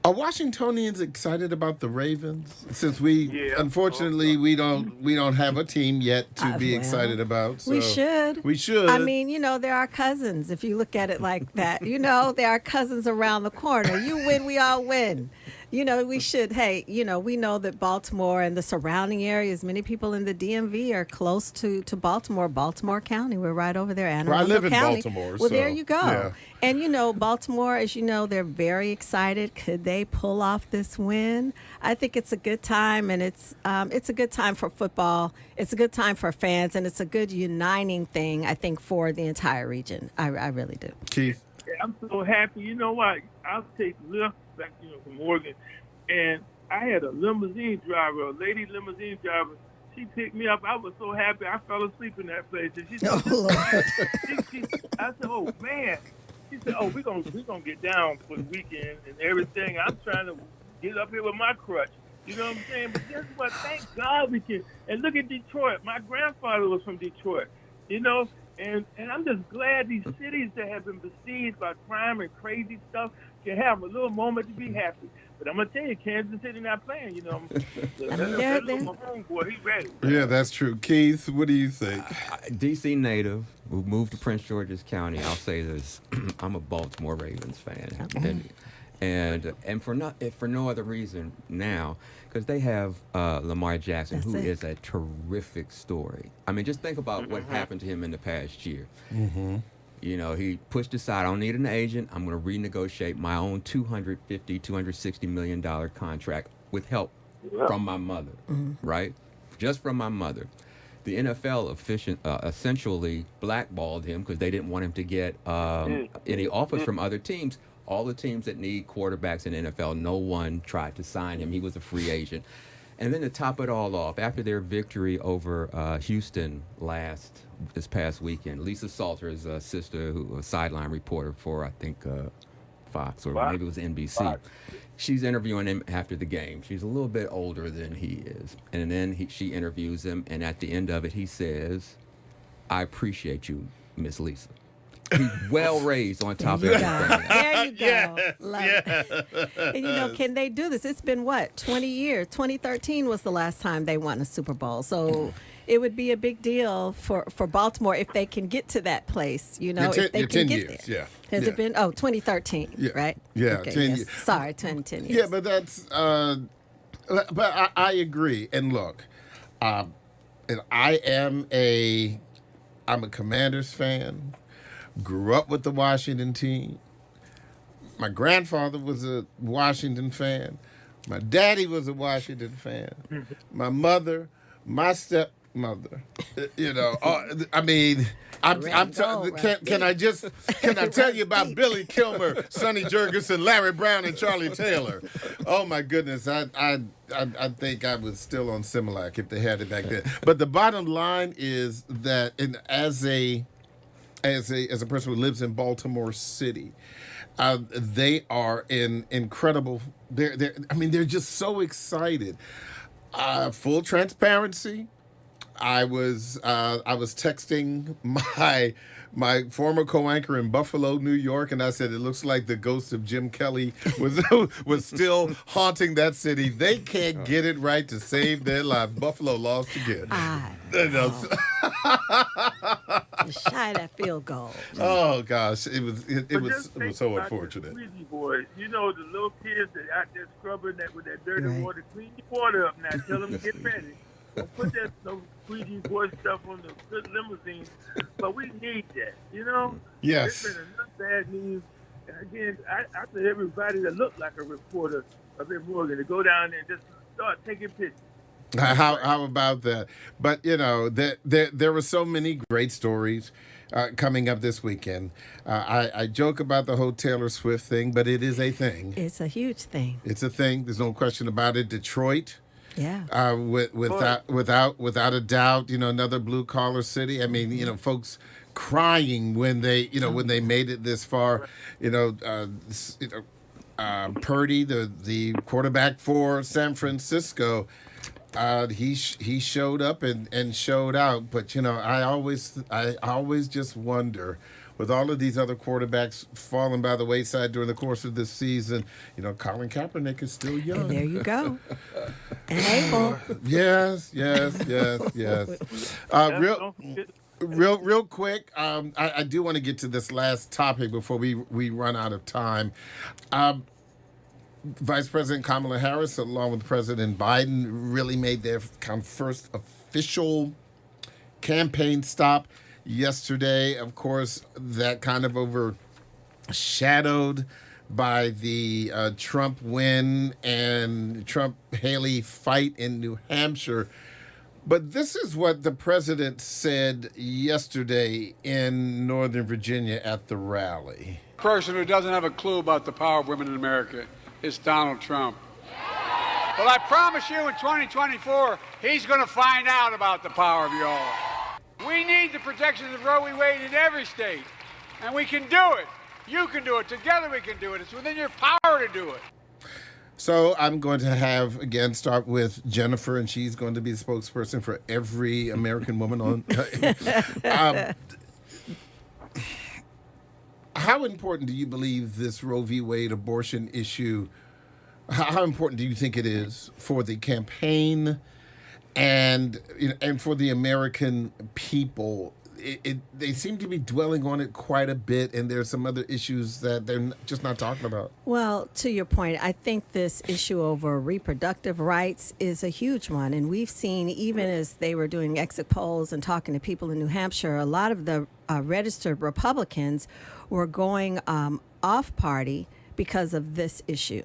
Are Washingtonians excited about the Ravens? Since unfortunately we don't have a team yet to be excited about. So we should. We should. I mean, they're our cousins. If you look at it like that, they're our cousins around the corner. You win, we all win. We should. Hey, we know that Baltimore and the surrounding areas, many people in the DMV are close to Baltimore County. We're right over there, Anne Arundel I live in County. Baltimore. Well, so, there you go. Yeah. And Baltimore, as you know, they're very excited. Could they pull off this win? I think it's a good time, and it's a good time for football. It's a good time for fans, and it's a good uniting thing, I think, for the entire region. I really do. Keith? Yeah, I'm so happy. You know what? I'll take Lyft back, from Oregon, and I had a limousine driver, a lady limousine driver. She picked me up. I was so happy. I fell asleep in that place. And she said, I said, oh, man. She said, oh, we're gonna get down for the weekend and everything. I'm trying to get up here with my crutch. You know what I'm saying? But guess what? Thank God we can. And look at Detroit. My grandfather was from Detroit, and I'm just glad these cities that have been besieged by crime and crazy stuff can have a little moment to be happy. But I'm going to tell you, Kansas City not playing, my homeboy, he's ready. Yeah, that's true. Keith, what do you think? D.C. native who moved to Prince George's County. I'll say this. I'm a Baltimore Ravens fan. And for no other reason now, because they have Lamar Jackson, who is a terrific story. I mean, just think about what happened to him in the past year. Mm-hmm. He pushed aside, I don't need an agent. I'm going to renegotiate my own $260 million contract with help from my mother, right? Just from my mother. The NFL essentially blackballed him because they didn't want him to get any offers from other teams. All the teams that need quarterbacks in the NFL, no one tried to sign him. He was a free agent. And then to top it all off, after their victory over Houston this past weekend, Lisa Salter is a sister, a sideline reporter for, I think, Fox, or maybe it was NBC. Fox. She's interviewing him after the game. She's a little bit older than he is. And then she interviews him, and at the end of it, he says, "I appreciate you, Miss Lisa." He's well raised on top of everything. There you go. Yes, Love it. And you know, can they do this? It's been what, 20 years? 2013 was the last time they won a Super Bowl. So it would be a big deal for Baltimore if they can get to that place. You know, if they can get there. Yeah. Has it been? 2013, right? Yeah, okay, 10 yes. years. Sorry, 10 years. Yeah, but that's. But I agree. And look, and I'm a Commanders fan. Grew up with the Washington team. My grandfather was a Washington fan. My daddy was a Washington fan. My mother, my stepmother. You know, I mean, can I tell you about Billy Kilmer, Sonny Jurgensen, Larry Brown, and Charlie Taylor? Oh my goodness, I think I was still on Similac if they had it back then. But the bottom line is that, as a person who lives in Baltimore City, they are incredible. They're just so excited. Full transparency. I was texting my former co-anchor in Buffalo, New York, and I said it looks like the ghost of Jim Kelly was still haunting that city. They can't get it right to save their lives. Buffalo lost again. Shy that field goal. Oh gosh, it was so unfortunate. Squeegee boys, you know, the little kids that out there scrubbing that with that dirty water, clean your water up now. Tell them to get ready. Don't put that squeegee boy stuff on the good limousines, but we need that, you know. Yes. There's been enough bad news, and again, I tell everybody that look like a reporter of in Morgan to go down there and just start taking pictures. How about that? But you know, there were so many great stories coming up this weekend. I joke about the whole Taylor Swift thing, but it is a thing. It's a huge thing. It's a thing. There's no question about it. Detroit. Yeah. Without a doubt, you know, another blue collar city. I mean, you know, folks crying when they made it this far. Purdy, the quarterback for San Francisco, he showed up and showed out. But you know, I always just wonder, with all of these other quarterbacks falling by the wayside during the course of this season, you know, Colin Kaepernick is still young. And there you go. And able. Yes. Real quick, I do want to get to this last topic before we run out of time. Vice President Kamala Harris, along with President Biden, really made their kind of first official campaign stop yesterday. Of course, that kind of overshadowed by the Trump win and Trump-Haley fight in New Hampshire. But this is what the president said yesterday in Northern Virginia at the rally. The person who doesn't have a clue about the power of women in America is Donald Trump. But I promise you in 2024, he's going to find out about the power of y'all. We need the protections of Roe v. Wade in every state, and we can do it. You can do it. Together we can do it. It's within your power to do it. So I'm going to start with Jennifer, and she's going to be the spokesperson for every American woman on. How important do you believe this Roe v. Wade abortion issue, how important do you think it is for the campaign and for the American people? They seem to be dwelling on it quite a bit, and there's some other issues that they're just not talking about. Well, to your point, I think this issue over reproductive rights is a huge one. And we've seen, even as they were doing exit polls and talking to people in New Hampshire, a lot of the registered Republicans were going off party because of this issue.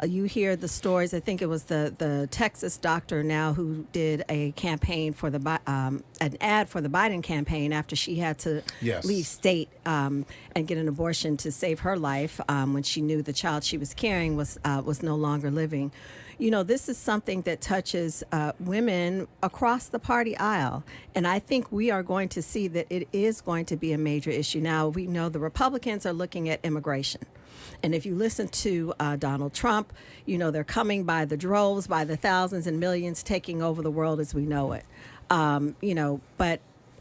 You hear the stories. I think it was the Texas doctor now who did a campaign for an ad for the Biden campaign after she had to leave state and get an abortion to save her life when she knew the child she was carrying was no longer living. You know, this is something that touches women across the party aisle. And I think we are going to see that it is going to be a major issue. Now, we know the Republicans are looking at immigration. And if you listen to Donald Trump, you know, they're coming by the droves, by the thousands and millions, taking over the world as we know it. You know, but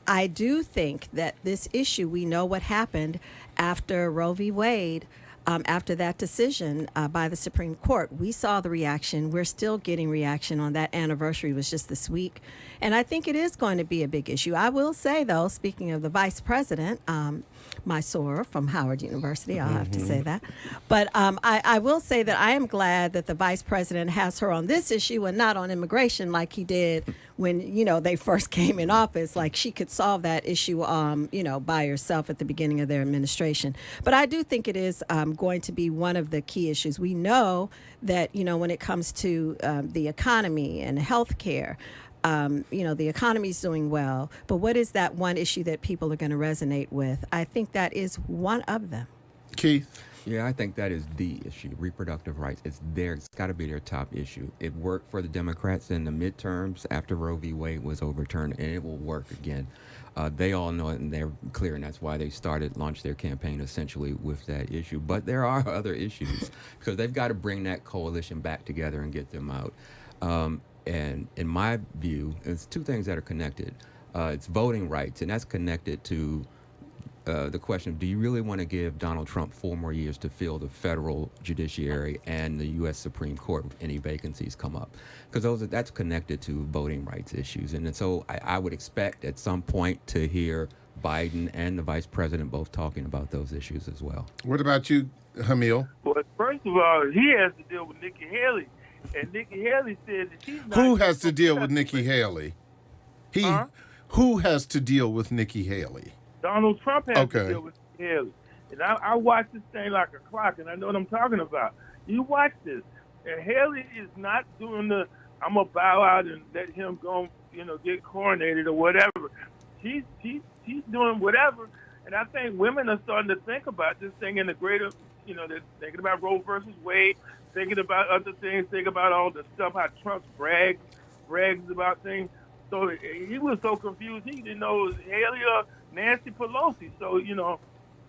I do think that this issue, we know what happened after Roe v. Wade. After that decision by the Supreme Court, we saw the reaction. We're still getting reaction on that. Anniversary was just this week. And I think it is going to be a big issue. I will say, though, speaking of the vice president, my soror from Howard University, I'll have to say that. But I will say that I am glad that the vice president has her on this issue and not on immigration like he did when, you know, they first came in office. Like, she could solve that issue, you know, by herself at the beginning of their administration. But I do think it is going to be one of the key issues. We know that, you know, when it comes to the economy and health care, you know, the economy is doing well. But what is that one issue that people are going to resonate with? I think that is one of them. Keith? Yeah, I think that is the issue. Reproductive rights. It's got to be their top issue. It worked for the Democrats in the midterms after Roe v. Wade was overturned, and it will work again. They all know it, and they're clear, and that's why they launched their campaign essentially with that issue. But there are other issues because they've got to bring that coalition back together and get them out. And in my view, it's two things that are connected. It's voting rights, and that's connected to the question of, do you really want to give Donald Trump 4 more years to fill the federal judiciary and the U.S. Supreme Court if any vacancies come up? Because that's connected to voting rights issues. And so I would expect at some point to hear Biden and the vice president both talking about those issues as well. What about you, Hamil? Well, first of all, he has to deal with Nikki Haley. And Nikki Haley said that she's not... Who has to deal with Nikki Haley? Who has to deal with Nikki Haley? Donald Trump has to deal with Nikki Haley. And I watch this thing like a clock, and I know what I'm talking about. You watch this. And Haley is not doing I'm going to bow out and let him go, you know, get coronated or whatever. She's doing whatever. And I think women are starting to think about this thing in the greater, you know, they're thinking about Roe versus Wade, thinking about other things, thinking about all the stuff, how Trump brags about things. So he was so confused, he didn't know it was Haley or Nancy Pelosi. So, you know,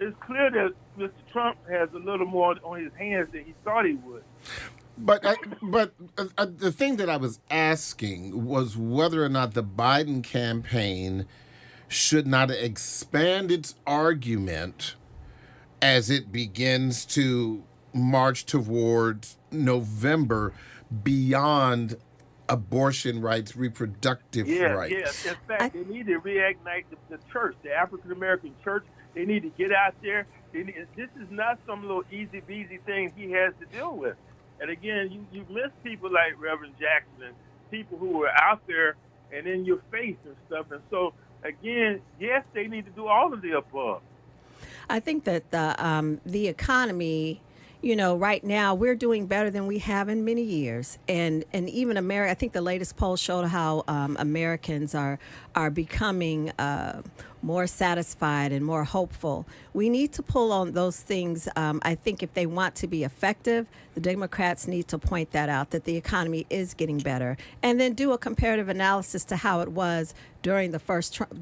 it's clear that Mr. Trump has a little more on his hands than he thought he would. But the thing that I was asking was whether or not the Biden campaign should not expand its argument as it begins to march towards November beyond abortion rights, reproductive rights. Yes. In fact, they need to reignite the church, the African-American church. They need to get out there. This is not some little easy-beasy thing he has to deal with. And again, you miss people like Reverend Jackson and people who are out there and in your face and stuff. And so, again, yes, they need to do all of the above. I think that the economy, you know, right now we're doing better than we have in many years, and even America. I think the latest poll showed how Americans are becoming more satisfied and more hopeful. We need to pull on those things. I think if they want to be effective, the Democrats need to point that out, that the economy is getting better, and then do a comparative analysis to how it was during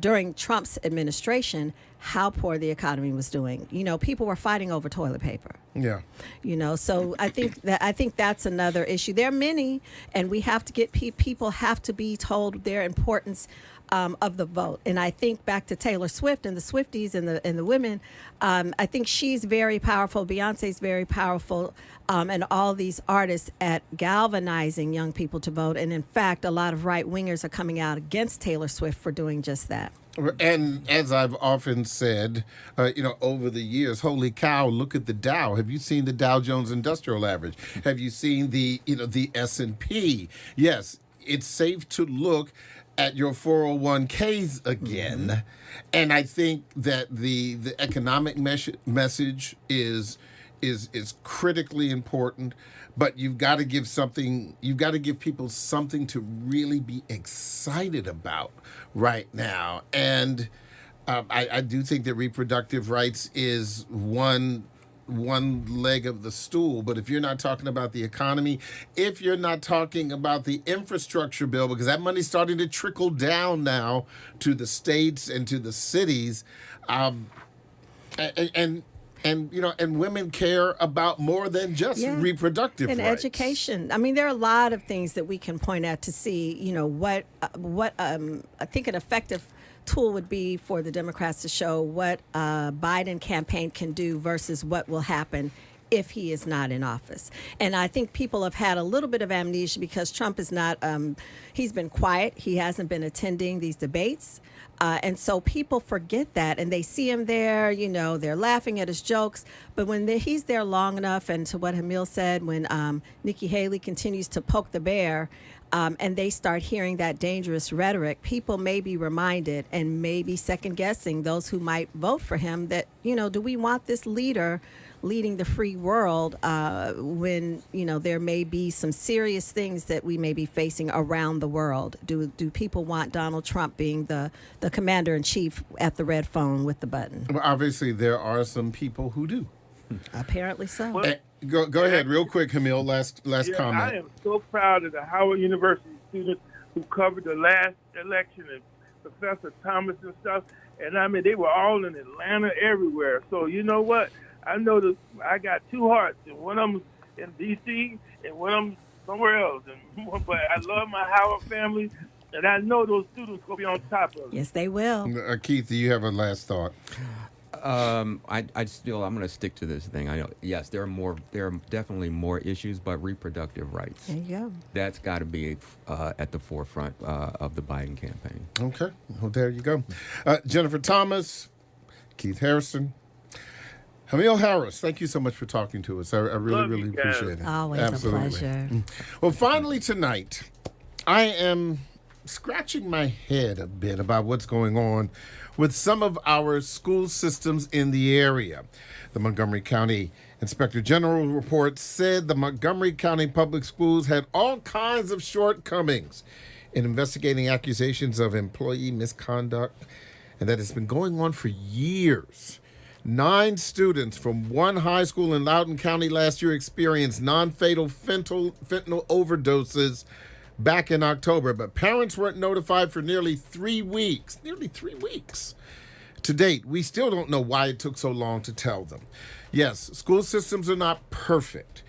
during Trump's administration, how poor the economy was doing. You know, people were fighting over toilet paper. Yeah. You know, so I think that's another issue. There are many, and we have to get people have to be told their importance of the vote. And I think back to Taylor Swift and the Swifties and the women. I think she's very powerful. Beyonce's very powerful, and all these artists at galvanizing young people to vote. And in fact, a lot of right wingers are coming out against Taylor Swift for doing just that. And as I've often said, you know, over the years, holy cow, look at the Dow. Have you seen the Dow Jones Industrial Average? Have you seen the S&P? Yes, it's safe to look at your 401ks again. Mm-hmm. And I think that the economic message is is critically important, but you've got to give people something to really be excited about right now. And I do think that reproductive rights is one leg of the stool, but if you're not talking about the economy, if you're not talking about the infrastructure bill, because that money's starting to trickle down now to the states and to the cities, and women care about more than just reproductive and rights. Education. I mean, there are a lot of things that we can point at to see, what I think an effective tool would be for the Democrats to show what a Biden campaign can do versus what will happen if he is not in office. And I think people have had a little bit of amnesia because Trump is not, he's been quiet. He hasn't been attending these debates. And so people forget that, and they see him there, they're laughing at his jokes. But when he's there long enough, and to what Hamil said, when Nikki Haley continues to poke the bear, and they start hearing that dangerous rhetoric, people may be reminded and maybe second guessing those who might vote for him that, do we want this leader leading the free world when, there may be some serious things that we may be facing around the world? Do people want Donald Trump being the commander in chief at the red phone with the button? Well, obviously, there are some people who do. Apparently so. Well, go ahead, real quick, Hamil. Last comment. I am so proud of the Howard University students who covered the last election, and Professor Thomas and stuff. And I mean, they were all in Atlanta, everywhere. So you know what? I know that I got two hearts, and one of them in D.C. and one of them somewhere else. But I love my Howard family, and I know those students will be on top of it. Yes, they will. Keith, do you have a last thought? I'm going to stick to this thing. I know, yes, there are definitely more issues, but reproductive rights. There you go. That's got to be at the forefront of the Biden campaign. Okay, well, there you go. Jennifer Thomas, Keith Harriston, Hamil Harris, thank you so much for talking to us. I really appreciate it. Always Absolutely. a pleasure. Well, finally tonight, I am scratching my head a bit about what's going on with some of our school systems in the area. The Montgomery County Inspector General report said the Montgomery County Public Schools had all kinds of shortcomings in investigating accusations of employee misconduct, and that has been going on for years. 9 students from one high school in Loudoun County last year experienced non-fatal fentanyl overdoses back in October, but parents weren't notified for nearly 3 weeks. To date, we still don't know why it took so long to tell them. Yes, school systems are not perfect.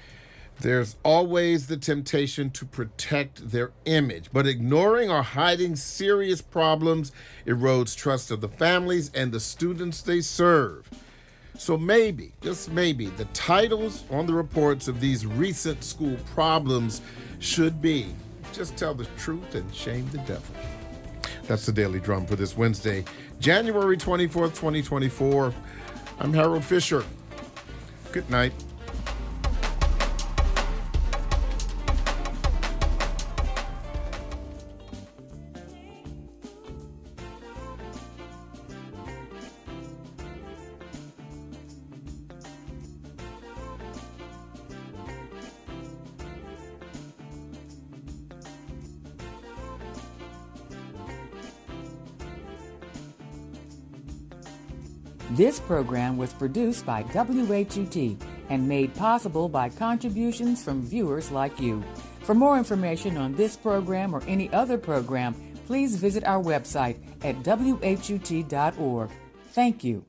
There's always the temptation to protect their image, but ignoring or hiding serious problems erodes trust of the families and the students they serve. So maybe, just maybe, the titles on the reports of these recent school problems should be "Just Tell the Truth and Shame the Devil." That's the Daily Drum for this Wednesday, January 24th, 2024. I'm Harold Fisher. Good night. This program was produced by WHUT and made possible by contributions from viewers like you. For more information on this program or any other program, please visit our website at WHUT.org. Thank you.